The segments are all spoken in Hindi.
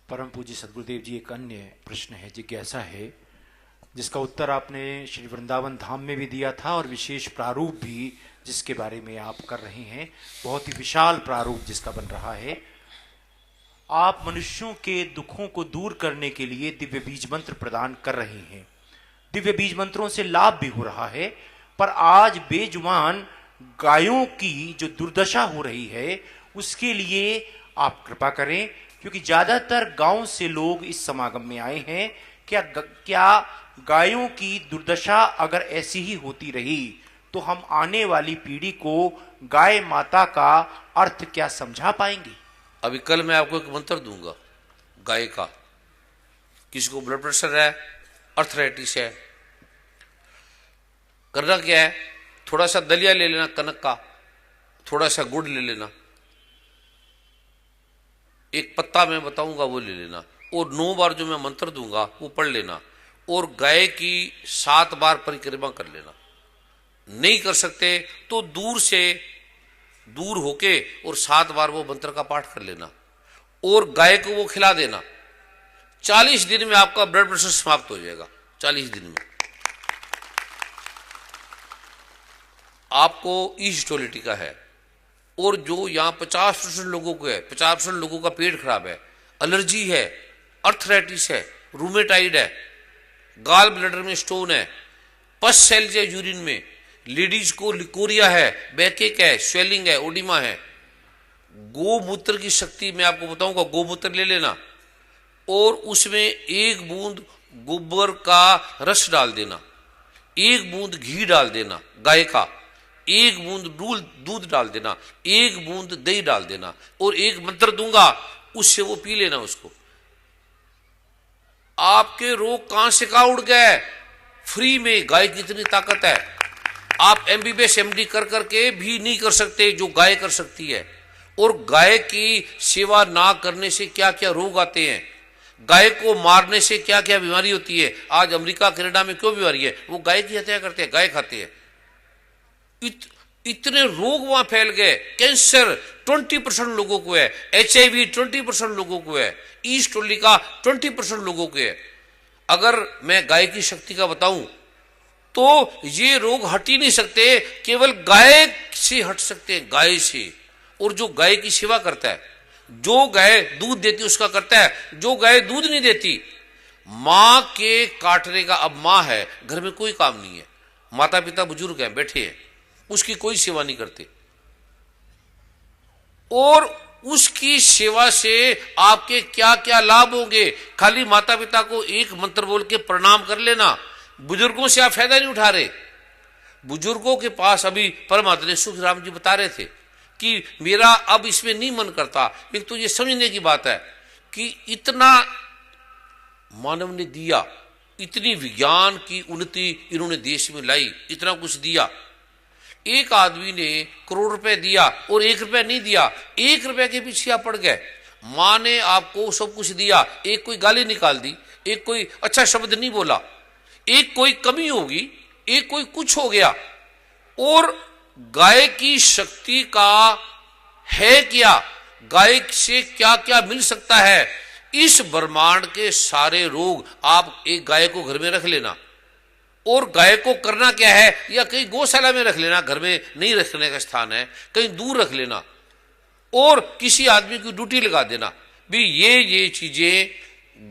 परम पूज्य सदगुरुदेव जी, एक अन्य प्रश्न है, जिज्ञासा है, जिसका उत्तर आपने श्री वृंदावन धाम में भी दिया था और विशेष प्रारूप भी जिसके बारे में आप कर रहे हैं, बहुत ही विशाल प्रारूप जिसका बन रहा है। आप मनुष्यों के दुखों को दूर करने के लिए दिव्य बीज मंत्र प्रदान कर रहे हैं। दिव्य बीज मंत्रों से लाभ भी हो रहा है, पर आज बेजुबान गायों की जो दुर्दशा हो रही है उसके लिए आप कृपा करें, क्योंकि ज्यादातर गांव से लोग इस समागम में आए हैं। क्या गायों की दुर्दशा अगर ऐसी ही होती रही तो हम आने वाली पीढ़ी को गाय माता का अर्थ क्या समझा पाएंगे? अभी कल मैं आपको एक मंत्र दूंगा गाय का। किसी को ब्लड प्रेशर है, अर्थराइटिस है, करना क्या है, थोड़ा सा दलिया ले लेना कनक का, थोड़ा सा गुड़ ले लेना, एक पत्ता मैं बताऊंगा वो ले लेना, और 9 बार जो मैं मंत्र दूंगा वो पढ़ लेना, और गाय की 7 बार परिक्रमा कर लेना। नहीं कर सकते तो दूर होके और 7 बार वो मंत्र का पाठ कर लेना और गाय को वो खिला देना। 40 दिन में आपका ब्लड प्रेशर समाप्त हो जाएगा। 40 दिन में आपको ईस्टोलिटी का है, और जो यहाँ 50% लोगों को है, 50% लोगों का पेट खराब है, एलर्जी है, अर्थराइटिस है, रूमेटाइड है, गाल ब्लैडर में स्टोन है, पस सेल्स है यूरिन में, लेडीज को लिकोरिया है, बैकेक है, स्वेलिंग है, ओडिमा है। गोमूत्र की शक्ति मैं आपको बताऊंगा। गोमूत्र ले लेना और उसमें 1 बूंद गोबर का रस डाल देना, 1 बूंद घी डाल देना गाय का, 1 बूंद दूध डाल देना, 1 बूंद दही डाल देना, और एक मंत्र दूंगा उससे वो पी लेना उसको। आपके रोग कहां से कहां उड़ गए फ्री में। गाय की इतनी ताकत है, आप एमबीबीएस एमडी कर करके भी नहीं कर सकते जो गाय कर सकती है। और गाय की सेवा ना करने से क्या क्या रोग आते हैं, गाय को मारने से क्या क्या बीमारी होती है। आज अमेरिका कनाडा में क्यों बीमारी है, वो गाय की हत्या करते हैं, गाय खाते हैं। इतने रोग वहां फैल गए। कैंसर 20% लोगों को है, HIV 20% लोगों को है, ईस्ट का 20% लोगों को है। अगर मैं गाय की शक्ति का बताऊं तो ये रोग हट ही नहीं सकते, केवल गाय से हट सकते हैं, गाय से। और जो गाय की सेवा करता है, जो गाय दूध देती है उसका करता है, जो गाय दूध नहीं देती, मां के काटने का, अब मां है घर में कोई काम नहीं है, माता पिता बुजुर्ग हैं बैठे हैं, उसकी कोई सेवा नहीं करते, और उसकी सेवा से आपके क्या क्या लाभ होंगे। खाली माता पिता को एक मंत्र बोल के प्रणाम कर लेना। बुजुर्गों से आप फायदा नहीं उठा रहे। बुजुर्गों के पास अभी परमात्मा ने सुखराम जी बता रहे थे कि मेरा अब इसमें नहीं मन करता। एक तो ये समझने की बात है कि इतना मानव ने दिया, इतनी विज्ञान की उन्नति इन्होंने देश में लाई, इतना कुछ दिया। एक आदमी ने करोड़ रुपए दिया और 1 रुपया नहीं दिया, 1 रुपये के पीछे आप पड़ गए। मां ने आपको सब कुछ दिया, एक कोई गाली निकाल दी, एक कोई अच्छा शब्द नहीं बोला, एक कोई कमी होगी, एक कोई कुछ हो गया। और गाय की शक्ति का है क्या, गाय से क्या क्या मिल सकता है। इस ब्रह्मांड के सारे रोग आप एक गाय को घर में रख लेना, और गाय को करना क्या है, या कहीं गौशाला में रख लेना, घर में नहीं रखने का स्थान है, कहीं दूर रख लेना, और किसी आदमी की ड्यूटी लगा देना भी ये चीजें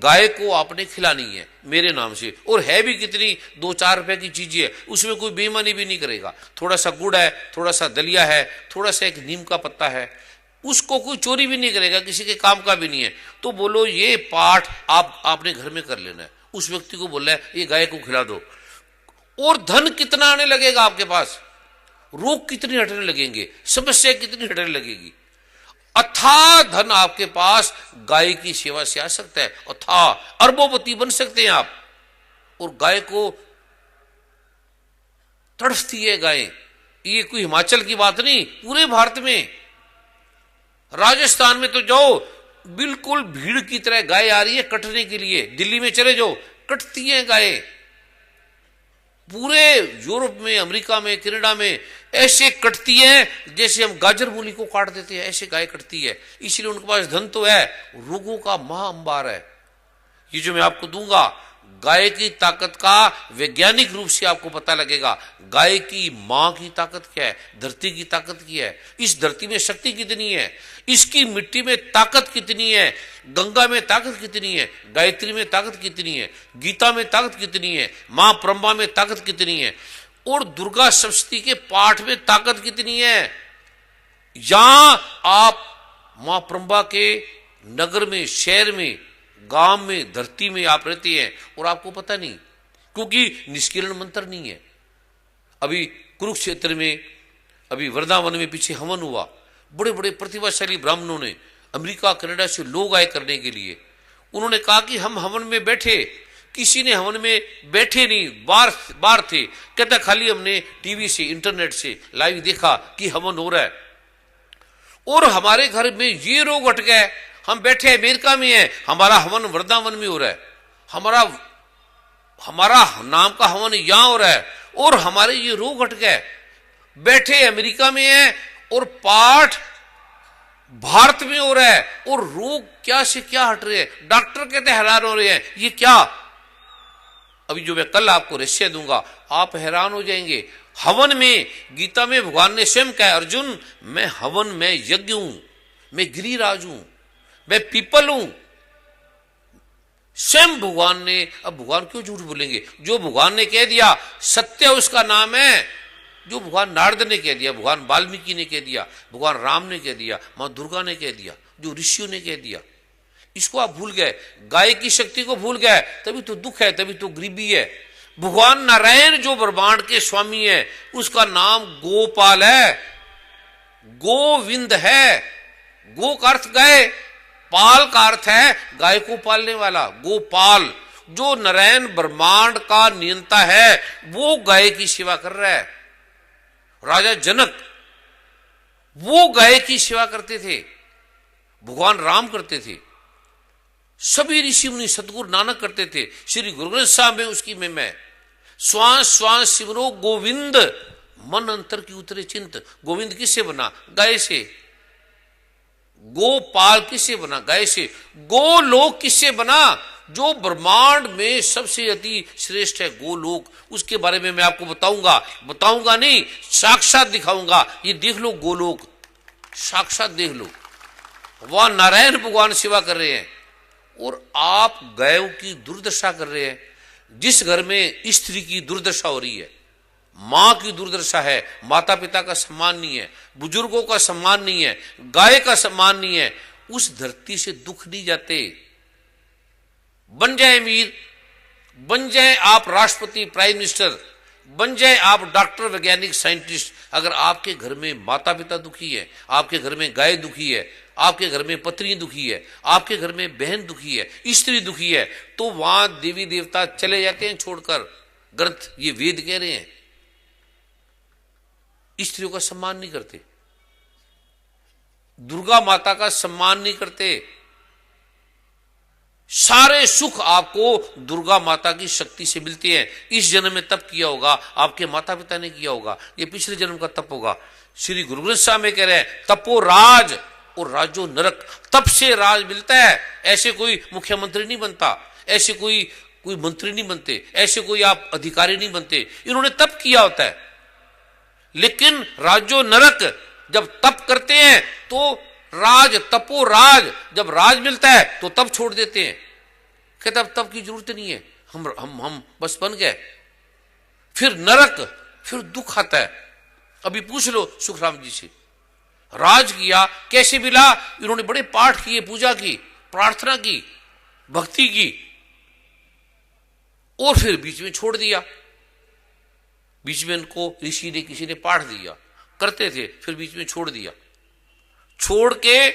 गाय को आपने खिलानी है मेरे नाम से। और है भी कितनी, 2-4 रुपए की चीजें है, उसमें कोई बेईमानी भी नहीं करेगा। थोड़ा सा गुड़ है, थोड़ा सा दलिया है, थोड़ा सा एक नीम का पत्ता है, उसको कोई चोरी भी नहीं करेगा, किसी के काम का भी नहीं है। तो बोलो ये पाठ आपने घर में कर लेना है। उस व्यक्ति को बोलना है ये गाय को खिला दो, और धन कितना आने लगेगा आपके पास, रोग कितने हटने लगेंगे, समस्या कितनी हटने लगेगी। अथाह धन आपके पास गाय की सेवा से आ सकता है, अथाह अरबोपति बन सकते हैं आप। और गाय को तड़फती है गाय, ये कोई हिमाचल की बात नहीं, पूरे भारत में, राजस्थान में तो जाओ बिल्कुल भीड़ की तरह गाय आ रही है कटने के लिए। दिल्ली में चले जाओ, कटती है गाय। पूरे यूरोप में, अमेरिका में, कनाडा में ऐसे कटती है जैसे हम गाजर मूली को काट देते हैं, ऐसे गाय कटती है। इसलिए उनके पास धन तो है, रोगों का महाअंबार है। ये जो मैं आपको दूंगा, गाय की ताकत का वैज्ञानिक रूप से आपको पता लगेगा। गाय की मां की ताकत क्या है, धरती की ताकत क्या है, इस धरती में शक्ति कितनी है, इसकी मिट्टी में ताकत कितनी है, गंगा में ताकत कितनी है, गायत्री में ताकत कितनी है, गीता में ताकत कितनी है, मां ब्रह्मा में ताकत कितनी है, और दुर्गा सप्तशती के पाठ में ताकत कितनी है। यहां आप मां ब्रह्मा के नगर में, शहर में, गांव में, धरती में आप रहते हैं और आपको पता नहीं, क्योंकि निष्किरण मंत्र नहीं है। अभी कुरुक्षेत्र में, अभी वृंदावन में पीछे हवन हुआ, बड़े बड़े प्रतिभाशाली ब्राह्मणों ने अमेरिका कनाडा से लोग आए करने के लिए। उन्होंने कहा कि हम हवन में बैठे, किसी ने हवन में बैठे नहीं, बाहर थे। कहता खाली हमने टीवी से, इंटरनेट से लाइव देखा कि हवन हो रहा है, और हमारे घर में ये रोग हट गए, हम बैठे अमेरिका में हैं, हमारा हवन वृंदावन में हो रहा है, हमारा नाम का हवन यहां हो रहा है, और हमारे ये रोग हट गए। बैठे अमेरिका में हैं और पाठ भारत में हो रहा है, और रोग क्या से क्या हट रहे हैं। डॉक्टर कहते हैरान हो रहे हैं, ये क्या। अभी जो मैं कल आपको रहस्य दूंगा, आप हैरान हो जाएंगे। हवन में, गीता में भगवान ने स्वयं कहा, अर्जुन मैं हवन में यज्ञ हूं, मैं गिरिराज हूं, मैं पीपल हूं। स्वयं भगवान ने, अब भगवान क्यों झूठ बोलेंगे, जो भगवान ने कह दिया सत्य उसका नाम है। जो भगवान नारद ने कह दिया, भगवान वाल्मीकि ने कह दिया, भगवान राम ने कह दिया, मां दुर्गा ने कह दिया, जो ऋषियों ने कह दिया, इसको आप भूल गए। गाय की शक्ति को भूल गए, तभी तो दुख है, तभी तो गरीबी है। भगवान नारायण जो ब्रह्मांड के स्वामी है, उसका नाम गोपाल है, गोविंद है। गो का अर्थ गाय, पाल का अर्थ है गाय को पालने वाला, गोपाल। जो नारायण ब्रह्मांड का नियंता है, वो गाय की सेवा कर रहा है। राजा जनक वो गाय की सेवा करते थे, भगवान राम करते थे, सभी ऋषि मुनि, सतगुरु नानक करते थे। श्री गुरु ग्रंथ साहब में उसकी महिमा है। श्वास श्वास सिमरो गोविंद, मन अंतर की उतरे चिंत। गोविंद किससे बना, गाय से। गोपाल किससे बना, गाय से। गोलोक किससे बना, जो ब्रह्मांड में सबसे अति श्रेष्ठ है, गोलोक। उसके बारे में मैं आपको बताऊंगा नहीं, साक्षात दिखाऊंगा। ये देख लो गोलोक, साक्षात देख लो। वह नारायण भगवान सेवा कर रहे हैं, और आप गायों की दुर्दशा कर रहे हैं। जिस घर में स्त्री की दुर्दशा हो रही है, मां की दुर्दशा है, माता पिता का सम्मान नहीं है, बुजुर्गों का सम्मान नहीं है, गाय का सम्मान नहीं है, उस धरती से दुख नहीं जाते। बन जाए अमीर, बन जाए आप राष्ट्रपति, प्राइम मिनिस्टर, बन जाए आप डॉक्टर, वैज्ञानिक, साइंटिस्ट, अगर आपके घर में माता पिता दुखी है, आपके घर में गाय दुखी है, आपके घर में पत्नी दुखी है, आपके घर में बहन दुखी है, स्त्री दुखी है, तो वहां देवी देवता चले जाते हैं छोड़कर। ग्रंथ, ये वेद कह रहे हैं। स्त्रियों का सम्मान नहीं करते, दुर्गा माता का सम्मान नहीं करते। सारे सुख आपको दुर्गा माता की शक्ति से मिलते हैं। इस जन्म में तप किया होगा, आपके माता पिता ने किया होगा, ये पिछले जन्म का तप होगा। श्री गुरु ग्रंथ साहब में कह रहे हैं, तपो राज और राजो नरक। तप से राज मिलता है, ऐसे कोई मुख्यमंत्री नहीं बनता, ऐसे कोई मंत्री नहीं बनते, ऐसे कोई आप अधिकारी नहीं बनते, इन्होंने तप किया होता है। लेकिन राजो नरक, जब तप करते हैं तो राज, तपो राज, जब राज मिलता है तो तब छोड़ देते हैं, कहते अब तब की जरूरत नहीं है, हम बस बन गए। फिर नरक, फिर दुख आता है। अभी पूछ लो सुखराम जी से, राज किया कैसे मिला, इन्होंने बड़े पाठ किए, पूजा की, प्रार्थना की, भक्ति की, और फिर बीच में छोड़ दिया। बीच में इनको ऋषि ने, किसी ने पाठ दिया, करते थे, फिर बीच में छोड़ दिया। छोड़ के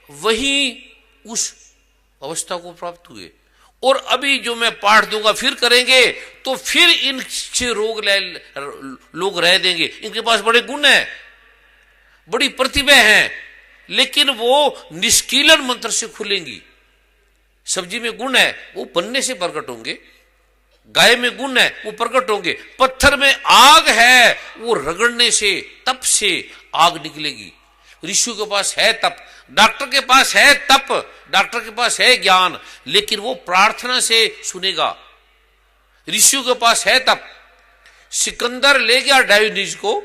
वही उस अवस्था को प्राप्त हुए। और अभी जो मैं पाठ दूंगा फिर करेंगे, तो फिर इनसे लोग रह देंगे। इनके पास बड़े गुण हैं, बड़ी प्रतिभा है, लेकिन वो निष्कीलन मंत्र से खुलेंगी। सब्जी में गुण है, वो बनने से प्रकट होंगे। गाय में गुण है वो प्रकट होंगे, पत्थर में आग है वो रगड़ने से, तप से आग निकलेगी। ऋषियों के पास है तप, डॉक्टर के पास है तप, डॉक्टर के पास है ज्ञान, लेकिन वो प्रार्थना से सुनेगा। ऋषियों के पास है तप। सिकंदर ले गया डायोनिज को,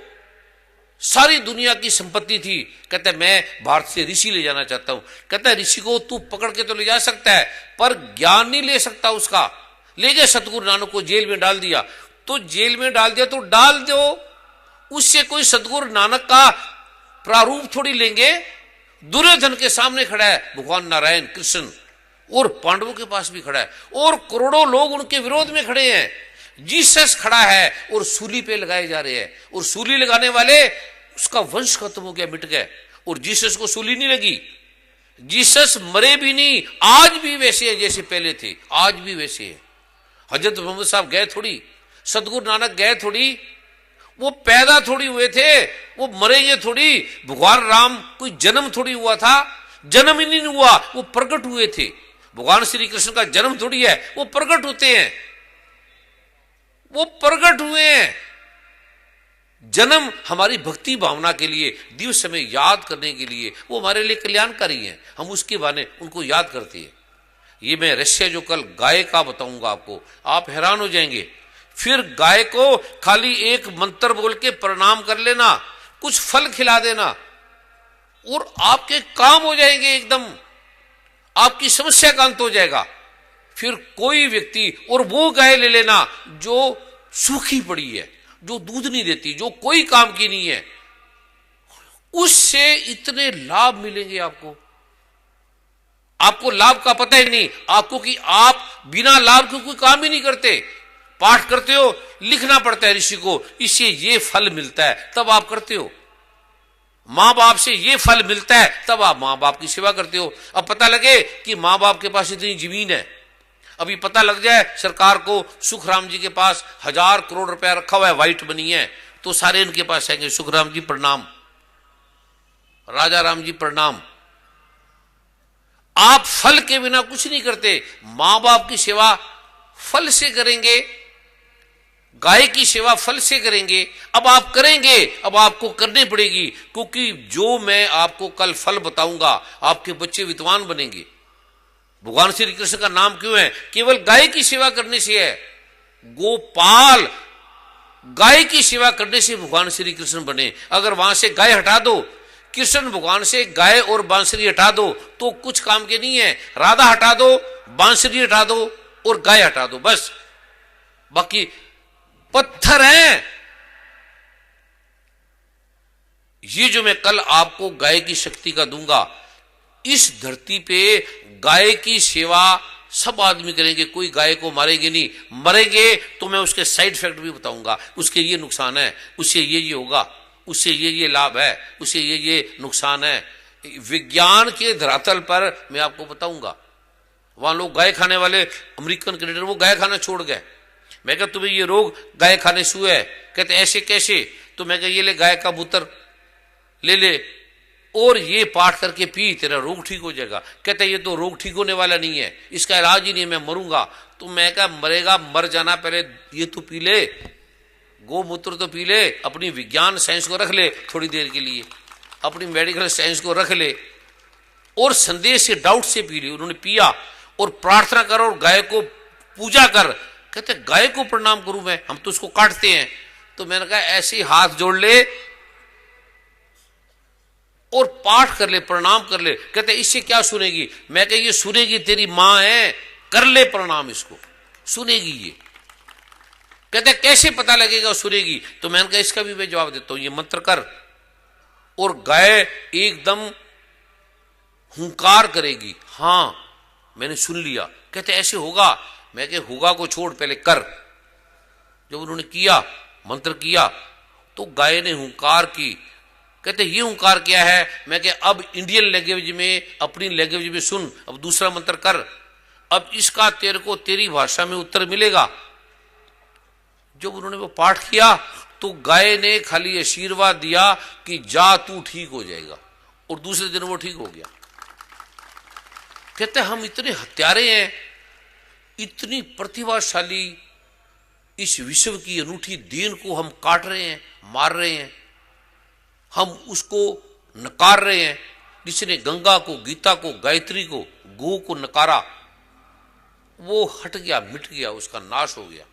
सारी दुनिया की संपत्ति थी, कहता है मैं भारत से ऋषि ले जाना चाहता हूं। कहता है ऋषि को तू पकड़ के तो ले जा सकता है पर ज्ञान नहीं ले सकता उसका। ले गए सतगुरु नानक को जेल में डाल दिया। तो जेल में डाल दिया तो डाल दो, उससे कोई सतगुरु नानक का प्रारूप थोड़ी लेंगे। दुर्योधन के सामने खड़ा है भगवान नारायण कृष्ण, और पांडवों के पास भी खड़ा है, और करोड़ों लोग उनके विरोध में खड़े हैं। जीसस खड़ा है और सूली पे लगाए जा रहे हैं, और सूली लगाने वाले उसका वंश खत्म हो गया, मिट गया, और जीसस को सूली नहीं लगी। जीसस मरे भी नहीं, आज भी वैसे है जैसे पहले थे, आज भी वैसे है। हजरत मोहम्मद साहब गए थोड़ी, सतगुरु नानक गए थोड़ी, वो पैदा थोड़ी हुए थे, वो मरेंगे थोड़ी। भगवान राम कोई जन्म थोड़ी हुआ था, जन्म ही नहीं हुआ, वो प्रकट हुए थे। भगवान श्री कृष्ण का जन्म थोड़ी है, वो प्रकट होते हैं, वो प्रकट हुए हैं। जन्म हमारी भक्ति भावना के लिए, दिवस में याद करने के लिए, वो हमारे लिए कल्याणकारी है, हम उसके बहाने उनको याद करते हैं। ये मैं रहस्य जो कल गाय का बताऊंगा आपको, आप हैरान हो जाएंगे। फिर गाय को खाली एक मंत्र बोल के प्रणाम कर लेना, कुछ फल खिला देना, और आपके काम हो जाएंगे, एकदम आपकी समस्या का अंत हो जाएगा। फिर कोई व्यक्ति, और वो गाय ले लेना जो सूखी पड़ी है, जो दूध नहीं देती, जो कोई काम की नहीं है, उससे इतने लाभ मिलेंगे आपको। आपको लाभ का पता ही नहीं आपको, कि आप बिना लाभ के कोई काम ही नहीं करते। पाठ करते हो, लिखना पड़ता है ऋषि को, इससे ये फल मिलता है, तब आप करते हो। मां बाप से ये फल मिलता है, तब आप मां बाप की सेवा करते हो। अब पता लगे कि मां बाप के पास इतनी जमीन है, अभी पता लग जाए सरकार को सुखराम जी के पास 1000 करोड़ रुपया रखा हुआ है, व्हाइट बनी है, तो सारे इनके पास आएंगे, सुखराम जी प्रणाम, राजा राम जी प्रणाम। आप फल के बिना कुछ नहीं करते। मां बाप की सेवा फल से करेंगे, गाय की सेवा फल से करेंगे। अब आप करेंगे, अब आपको करनी पड़ेगी, क्योंकि जो मैं आपको कल फल बताऊंगा, आपके बच्चे विद्वान बनेंगे। भगवान श्री कृष्ण का नाम क्यों है? केवल गाय की सेवा करने से है। गोपाल, गाय की सेवा करने से भगवान श्री कृष्ण बने। अगर वहां से गाय हटा दो, कृष्ण भगवान से गाय और बांसुरी हटा दो, तो कुछ काम के नहीं है। राधा हटा दो, बांसुरी हटा दो और गाय हटा दो, बस बाकी पत्थर हैं। ये जो मैं कल आपको गाय की शक्ति का दूंगा, इस धरती पे गाय की सेवा सब आदमी करेंगे, कोई गाय को मारेंगे नहीं। मरेंगे तो मैं उसके साइड इफेक्ट भी बताऊंगा, उसके ये नुकसान है, उससे ये होगा, उससे ये लाभ है, उससे ये नुकसान है। विज्ञान के धरातल पर मैं आपको बताऊंगा। वहां लोग गाय खाने वाले अमेरिकन कैनेडियन, वो गाय खाना छोड़ गए। मैं कहा तुम्हें ये रोग गाय खाने से हुआ है? कहते ऐसे कैसे? तो मैं कहा ये ले गाय का मूत्र ले ले और ये पाठ करके पी, तेरा रोग ठीक हो जाएगा। कहते ये तो रोग ठीक होने वाला नहीं है, इसका इलाज ही नहीं है, मैं मरूंगा। तो मैं कहा मरेगा, मर जाना, पहले ये तो पी ले, गोमूत्र तो पी ले, अपनी विज्ञान साइंस को रख ले थोड़ी देर के लिए, अपनी मेडिकल साइंस को रख ले और संदेह से, डाउट से पी ले। उन्होंने पिया और प्रार्थना कर और गाय को पूजा कर। कहते गाय को प्रणाम करूं मैं, हम तो उसको काटते हैं। तो मैंने कहा ऐसे हाथ जोड़ ले और पाठ कर ले, प्रणाम कर ले। कहते इससे क्या सुनेगी? मैं कहा ये सुनेगी, तेरी मां है, कर ले प्रणाम, इसको सुनेगी ये। कहते कैसे पता लगेगा सुनेगी? तो मैंने कहा इसका भी मैं जवाब देता हूं, ये मंत्र कर और गाय एकदम हुंकार करेगी, हां मैंने सुन लिया। कहते ऐसे होगा? मैं कहा होगा को छोड़, पहले कर। जब उन्होंने किया, मंत्र किया, तो गाय ने हुंकार की। कहते ये हुंकार क्या है? मैं कहा अब इंडियन लैंग्वेज में, अपनी लैंग्वेज में सुन, अब दूसरा मंत्र कर, अब इसका तेरे को तेरी भाषा में उत्तर मिलेगा। जब उन्होंने वो पाठ किया तो गाय ने खाली आशीर्वाद दिया कि जा तू ठीक हो जाएगा, और दूसरे दिन वो ठीक हो गया। कहते हम इतने हत्यारे हैं, इतनी प्रतिभाशाली इस विश्व की अनूठी देन को हम काट रहे हैं, मार रहे हैं, हम उसको नकार रहे हैं। जिसने गंगा को, गीता को, गायत्री को, गो को नकारा, वो हट गया, मिट गया, उसका नाश हो गया।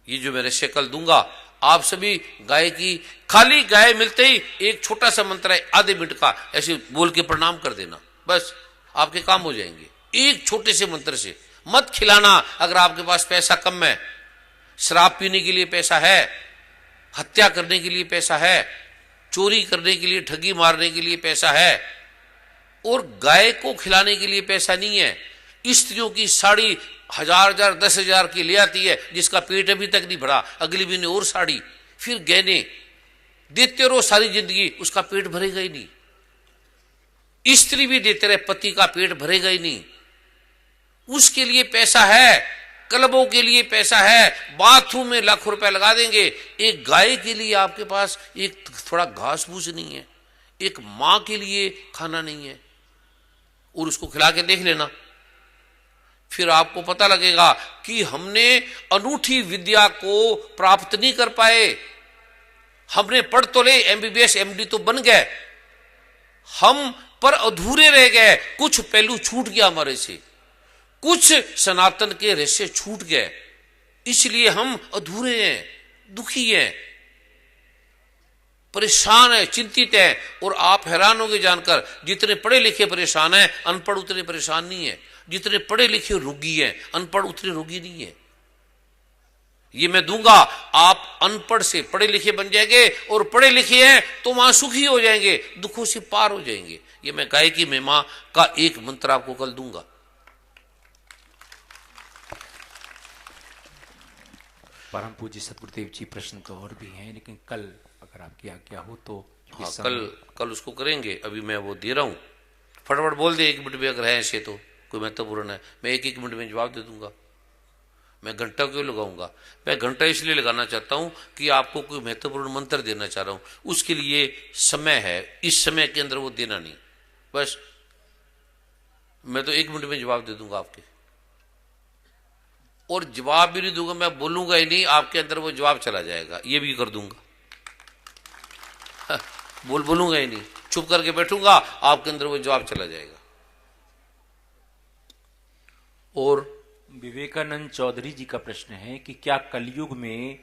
ये जो मैं रहस्य कल दूंगा, आप सभी गाय की, खाली गाय मिलते ही एक छोटा सा मंत्र है आधे मिनट का, ऐसे बोल के प्रणाम कर देना, बस आपके काम हो जाएंगे। एक छोटे से मंत्र से मत खिलाना। अगर आपके पास पैसा कम है, शराब पीने के लिए पैसा है, हत्या करने के लिए पैसा है, चोरी करने के लिए, ठगी मारने के लिए पैसा है, और गाय को खिलाने के लिए पैसा नहीं है। स्त्रियों की साड़ी 1000 10,000 की ले आती है, जिसका पेट अभी तक नहीं भरा, अगली महीने और साड़ी, फिर गहने देते रहो सारी जिंदगी, उसका पेट भरेगा ही नहीं। स्त्री भी देते रहे, पति का पेट भरेगा ही नहीं। उसके लिए पैसा है, क्लबों के लिए पैसा है, बाथरूम में लाखों रुपए लगा देंगे। एक गाय के लिए आपके पास एक थोड़ा घास फूस नहीं है, एक मां के लिए खाना नहीं है, और उसको खिला के देख लेना, फिर आपको पता लगेगा कि हमने अनूठी विद्या को प्राप्त नहीं कर पाए। हमने पढ़ तो ले, MBBS MD तो बन गए, हम पर अधूरे रह गए। कुछ पहलू छूट गया हमारे से, कुछ सनातन के रहस्य छूट गए, इसलिए हम अधूरे हैं, दुखी हैं, परेशान है, चिंतित है। और आप हैरान होंगे जानकर, जितने पढ़े लिखे परेशान हैं, अनपढ़ उतने परेशान नहीं है। जितने पढ़े लिखे रोगी हैं, अनपढ़ उतने रोगी नहीं है। ये मैं दूंगा, आप अनपढ़ से पढ़े लिखे बन जाएंगे, और पढ़े लिखे हैं तो वहां सुखी हो जाएंगे, दुखों से पार हो जाएंगे। ये मैं गाय की महिमा का एक मंत्र आपको कल दूंगा। परम पूज्य सतगुरुदेव जी, प्रश्न तो और भी हैं, लेकिन कल अगर आपकी आज्ञा हो तो। हाँ, कल उसको करेंगे। अभी मैं वो दे रहा हूं, फटाफट बोल दे 1 मिनट में, अगर है ऐसे तो कोई महत्वपूर्ण है, मैं 1 मिनट में जवाब दे दूंगा। मैं घंटा क्यों लगाऊंगा? मैं घंटा इसलिए लगाना चाहता हूं कि आपको कोई महत्वपूर्ण मंत्र देना चाह रहा हूं, उसके लिए समय है, इस समय के अंदर वो देना नहीं। बस मैं तो 1 मिनट में जवाब दे दूंगा आपके, और जवाब भी नहीं दूंगा, मैं बोलूंगा ही नहीं, आपके अंदर वो जवाब चला जाएगा। ये भी कर दूंगा, बोलूंगा ही नहीं, चुप करके बैठूंगा, आपके अंदर वो जवाब चला जाएगा। और विवेकानंद चौधरी जी का प्रश्न है कि क्या कलयुग में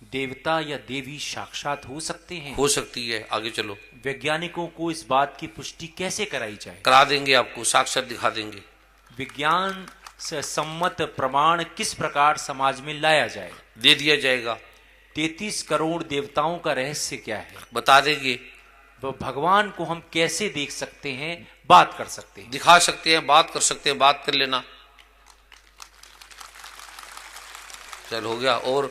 देवता या देवी साक्षात हो सकते हैं? हो सकती है, आगे चलो। वैज्ञानिकों को इस बात की पुष्टि कैसे कराई जाए? करा देंगे, आपको साक्षात दिखा देंगे। विज्ञान से सम्मत प्रमाण किस प्रकार समाज में लाया जाए? दे दिया जाएगा। 33 करोड़ देवताओं का रहस्य क्या है? बता देंगे। वह भगवान को हम कैसे देख सकते हैं, बात कर सकते हैं? दिखा सकते हैं, बात कर सकते हैं, बात कर लेना। चल हो गया। और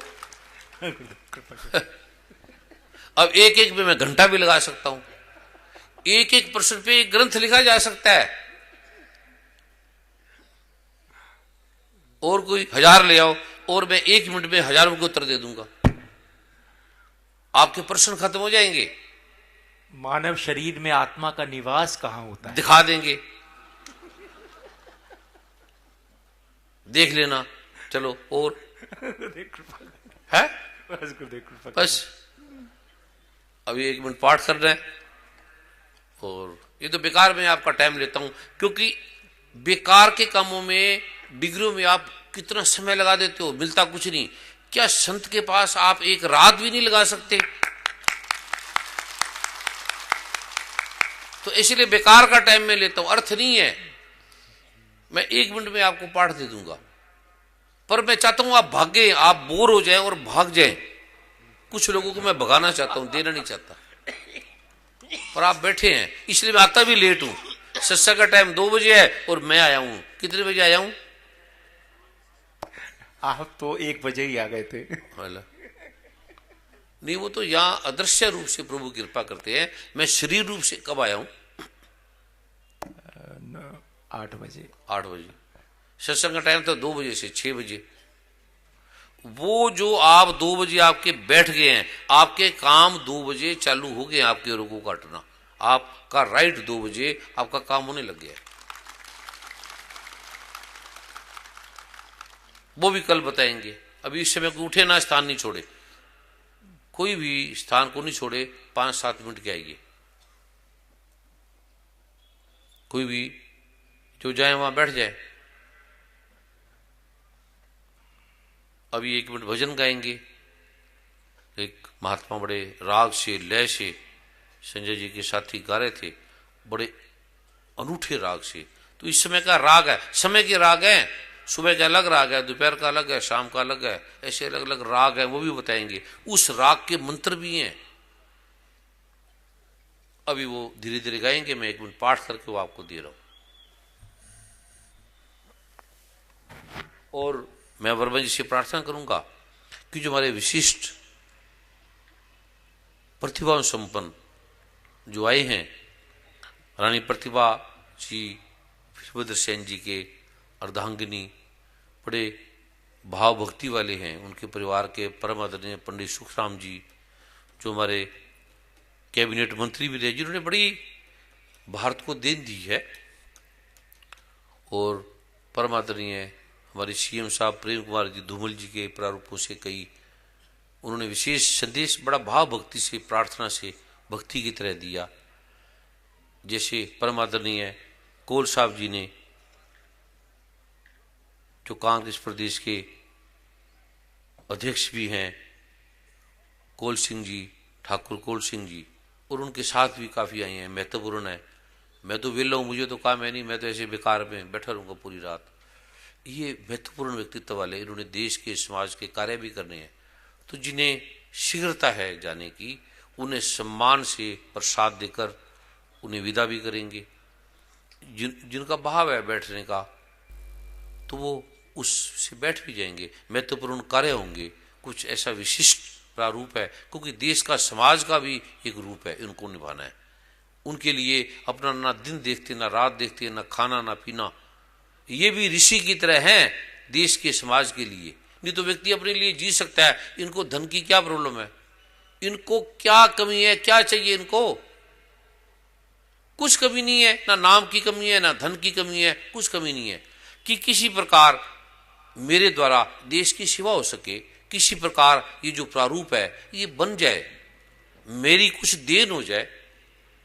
अब एक एक पे मैं घंटा भी लगा सकता हूं, एक एक प्रश्न पे एक ग्रंथ लिखा जा सकता है। और कोई 1000 ले आओ, और मैं 1 मिनट में हजारों के उत्तर दे दूंगा, आपके प्रश्न खत्म हो जाएंगे। मानव शरीर में आत्मा का निवास कहां होता है? दिखा देंगे, देख लेना। चलो। और है बस अभी 1 मिनट पाठ करना है। और ये तो बेकार में आपका टाइम लेता हूं, क्योंकि बेकार के कामों में, डिग्रियों में आप कितना समय लगा देते हो, मिलता कुछ नहीं। क्या संत के पास आप एक रात भी नहीं लगा सकते? तो इसलिए बेकार का टाइम में लेता हूं, अर्थ नहीं है। मैं 1 मिनट में आपको पाठ दे दूंगा, पर मैं चाहता हूं आप भागे, आप बोर हो जाएं और भाग जाएं। कुछ लोगों को मैं भगाना चाहता हूं, देना नहीं चाहता, पर आप बैठे हैं, इसलिए मैं आता भी लेट हूं। सत्संग का टाइम 2 बजे है और मैं आया हूं, कितने बजे आया हूं? आप तो 1 बजे ही आ गए थे। नहीं, वो तो यहां अदृश्य रूप से प्रभु कृपा करते हैं। मैं शरीर रूप से कब आया हूं? 8 बजे। 8 बजे। सत्संग का टाइम था 2 बजे से 6 बजे। वो जो आप 2 बजे आपके बैठ गए हैं, आपके काम 2 बजे चालू हो गए, आपके रोगों काटना, आपका राइट 2 बजे आपका काम होने लग गया। वो भी कल बताएंगे। अभी इस समय कोई उठे ना स्थान नहीं छोड़े, कोई भी स्थान को नहीं छोड़े, 5-7 मिनट के आइए, कोई भी जो जाए वहां बैठ जाए। अभी 1 मिनट भजन गाएंगे, एक महात्मा बड़े राग से लय से, संजय जी के साथी गा रहे थे, बड़े अनूठे राग से। तो इस समय का राग है, समय के राग हैं, सुबह का अलग राग है, दोपहर का अलग है, शाम का अलग है, ऐसे अलग अलग राग है, वो भी बताएंगे। उस राग के मंत्र भी हैं, अभी वो धीरे धीरे गाएंगे। मैं 1 मिनट पाठ करके वो आपको दे रहा हूं। और मैं वर्मा जी से प्रार्थना करूंगा कि जो हमारे विशिष्ट प्रतिभा संपन्न जो आए हैं, रानी प्रतिभा जी वीरभद्र सेन जी के अर्धांगिनी, बड़े भाव भक्ति वाले हैं, उनके परिवार के परम आदरणीय पंडित सुखराम जी, जो हमारे कैबिनेट मंत्री भी रहे, जिन्होंने बड़ी भारत को देन दी है। और परम आदरणीय हमारे सीएम साहब प्रेम कुमार जी धूमल जी के प्रारूपों से कई उन्होंने विशेष संदेश बड़ा भाव भक्ति से, प्रार्थना से, भक्ति की तरह दिया। जैसे परम आदरणीय कोल साहब जी ने, जो कांग्रेस प्रदेश के अध्यक्ष भी हैं, कोल सिंह जी, ठाकुर कोल सिंह जी, और उनके साथ भी काफ़ी आए हैं, महत्वपूर्ण है। मैं तो वेला हूँ, मुझे तो काम है नहीं, मैं तो ऐसे बेकार में बैठा रहूँगा पूरी रात। ये महत्वपूर्ण व्यक्तित्व वाले, इन्होंने देश के समाज के कार्य भी करने हैं, तो जिन्हें शीघ्रता है जाने की, उन्हें सम्मान से प्रसाद देकर उन्हें विदा भी करेंगे। जिनका भाव है बैठने का, तो वो उससे बैठ भी जाएंगे। महत्वपूर्ण कार्य होंगे, कुछ ऐसा विशिष्ट प्रारूप है, क्योंकि देश का समाज का भी एक रूप है, इनको निभाना है। उनके लिए अपना ना दिन देखते, ना रात देखते, ना खाना ना पीना, ये भी ऋषि की तरह हैं देश के समाज के लिए। नहीं तो व्यक्ति अपने लिए जी सकता है, इनको धन की क्या प्रॉब्लम है, इनको क्या कमी है, क्या चाहिए इनको? कुछ कमी नहीं है, ना नाम की कमी है, ना धन की कमी है, कुछ कमी नहीं है। कि किसी प्रकार मेरे द्वारा देश की सेवा हो सके, किसी प्रकार ये जो प्रारूप है ये बन जाए, मेरी कुछ देन हो जाए,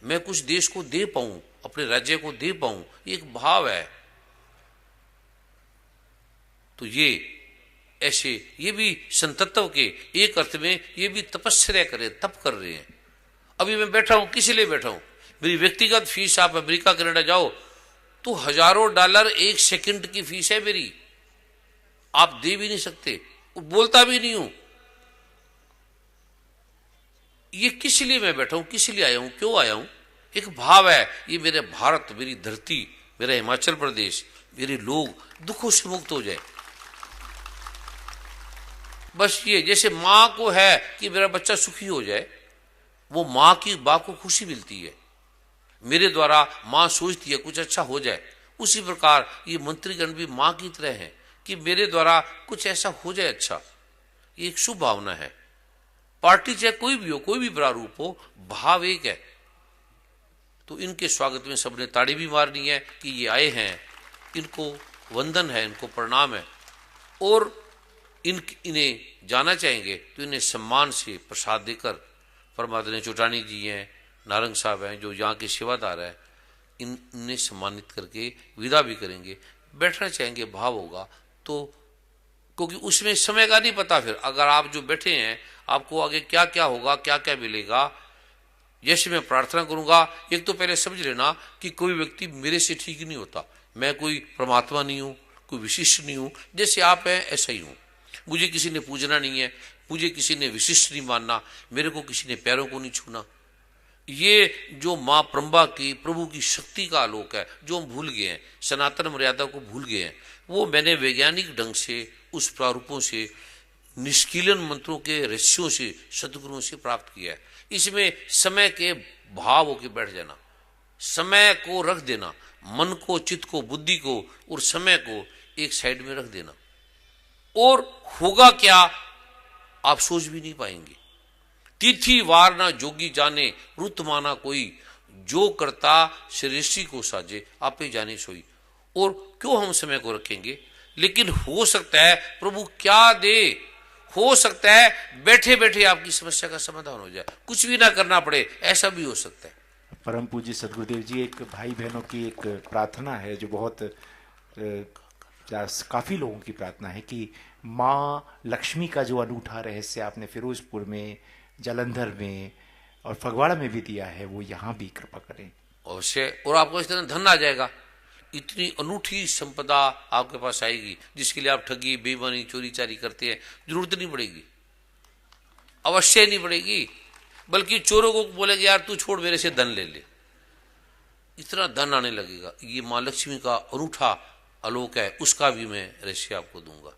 मैं कुछ देश को दे पाऊं, अपने राज्य को दे पाऊं, एक भाव है। तो ये ऐसे, ये भी संतत्व के एक अर्थ में ये भी तपस्या कर रहे, तप कर रहे हैं। अभी मैं बैठा हूं, किस लिए बैठा हूं? मेरी व्यक्तिगत फीस, आप अमेरिका कनाडा जाओ तो हजारों डॉलर 1 सेकंड की फीस है मेरी, आप दे भी नहीं सकते, बोलता भी नहीं हूं। ये किस लिए मैं बैठा हूं, किस लिए आया हूं, क्यों आया हूं? एक भाव है, ये मेरे भारत, मेरी धरती, मेरा हिमाचल प्रदेश, मेरे लोग दुखों से मुक्त हो जाए। बस ये, जैसे मां को है कि मेरा बच्चा सुखी हो जाए, वो मां की बाप को खुशी मिलती है, मेरे द्वारा मां सोचती है कुछ अच्छा हो जाए। उसी प्रकार ये मंत्रीगण भी मां की तरह है कि मेरे द्वारा कुछ ऐसा हो जाए अच्छा, ये एक शुभ भावना है। पार्टी चाहे कोई भी हो, कोई भी प्रारूप हो, भाव एक है। तो इनके स्वागत में सबने ताड़ी भी मारनी है कि ये आए हैं, इनको वंदन है, इनको प्रणाम है। और इन्हें जाना चाहेंगे तो इन्हें सम्मान से प्रसाद देकर, परमादरणीय चौटानी जी हैं, नारंग साहब हैं, जो यहाँ के सेवादार हैं, इन्हें सम्मानित करके विदा भी करेंगे। बैठना चाहेंगे, भाव होगा तो, क्योंकि उसमें समय का नहीं पता। फिर अगर आप जो बैठे हैं, आपको आगे क्या क्या होगा, क्या क्या मिलेगा। जैसे मैं प्रार्थना करूंगा, एक तो पहले समझ लेना कि कोई व्यक्ति मेरे से ठीक नहीं होता, मैं कोई परमात्मा नहीं हूं, कोई विशिष्ट नहीं हूं, जैसे आप हैं ऐसा ही हूं। मुझे किसी ने पूजना नहीं है, मुझे किसी ने विशिष्ट नहीं मानना, मेरे को किसी ने पैरों को नहीं छूना। ये जो माँ प्रंबा की, प्रभु की शक्ति का आलोक है, जो हम भूल गए हैं, सनातन मर्यादा को भूल गए हैं, वो मैंने वैज्ञानिक ढंग से उस प्रारूपों से, निष्कीलन मंत्रों के रहस्यों से, सदगुरुओं से प्राप्त किया है। इसमें समय के भाव होके बैठ जाना, समय को रख देना, मन को, चित्त को, बुद्धि को और समय को एक साइड में रख देना, और होगा क्या आप सोच भी नहीं पाएंगे। तिथि वार ना जोगी जाने, रुत माना कोई, जो करता श्रेष्ठी को साजे, आपे जाने सोई। और क्यों हम समय को रखेंगे? लेकिन हो सकता है प्रभु क्या दे, हो सकता है बैठे बैठे आपकी समस्या का समाधान हो जाए, कुछ भी ना करना पड़े, ऐसा भी हो सकता है। परम पूज्य सदगुरुदेव जी, एक भाई बहनों की एक प्रार्थना है जो बहुत काफ़ी लोगों की प्रार्थना है कि माँ लक्ष्मी का जो अनूठा रहस्य आपने फिरोजपुर में, जालंधर में और फगवाड़ा में भी दिया है, वो यहाँ भी कृपा करें अवश्य। और आपको इस तरह धन आ जाएगा, इतनी अनूठी संपदा आपके पास आएगी जिसके लिए आप ठगी, बेईमानी, चोरी चारी करते हैं, जरूरत नहीं पड़ेगी, अवश्य नहीं पड़ेगी। बल्कि चोरों को बोलेंगे यार तू छोड़, मेरे से धन ले ले, इतना धन आने लगेगा। ये माँ लक्ष्मी का अनूठा आलोक है, उसका भी मैं रहस्य आपको दूंगा।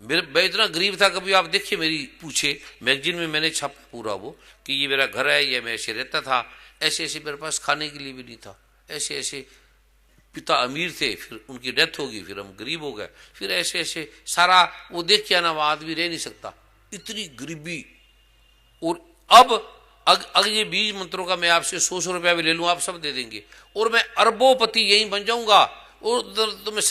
मैं इतना गरीब था, कभी आप देखिए मेरी पूछे मैगजीन में मैंने छाप पूरा वो कि ये मेरा घर है, ये मैं ऐसे रहता था, ऐसे ऐसे मेरे पास खाने के लिए भी नहीं था, ऐसे ऐसे पिता अमीर थे, फिर उनकी डेथ होगी, फिर हम गरीब हो गए, फिर ऐसे ऐसे सारा वो देख के ना, वो आदमी रह नहीं सकता, इतनी गरीबी। और अब अगर ये 20 मंत्रों का मैं आपसे 100 रुपया भी ले लूं, आप सब दे देंगे और मैं अरबोपति यहीं बन जाऊंगा, और तो मैं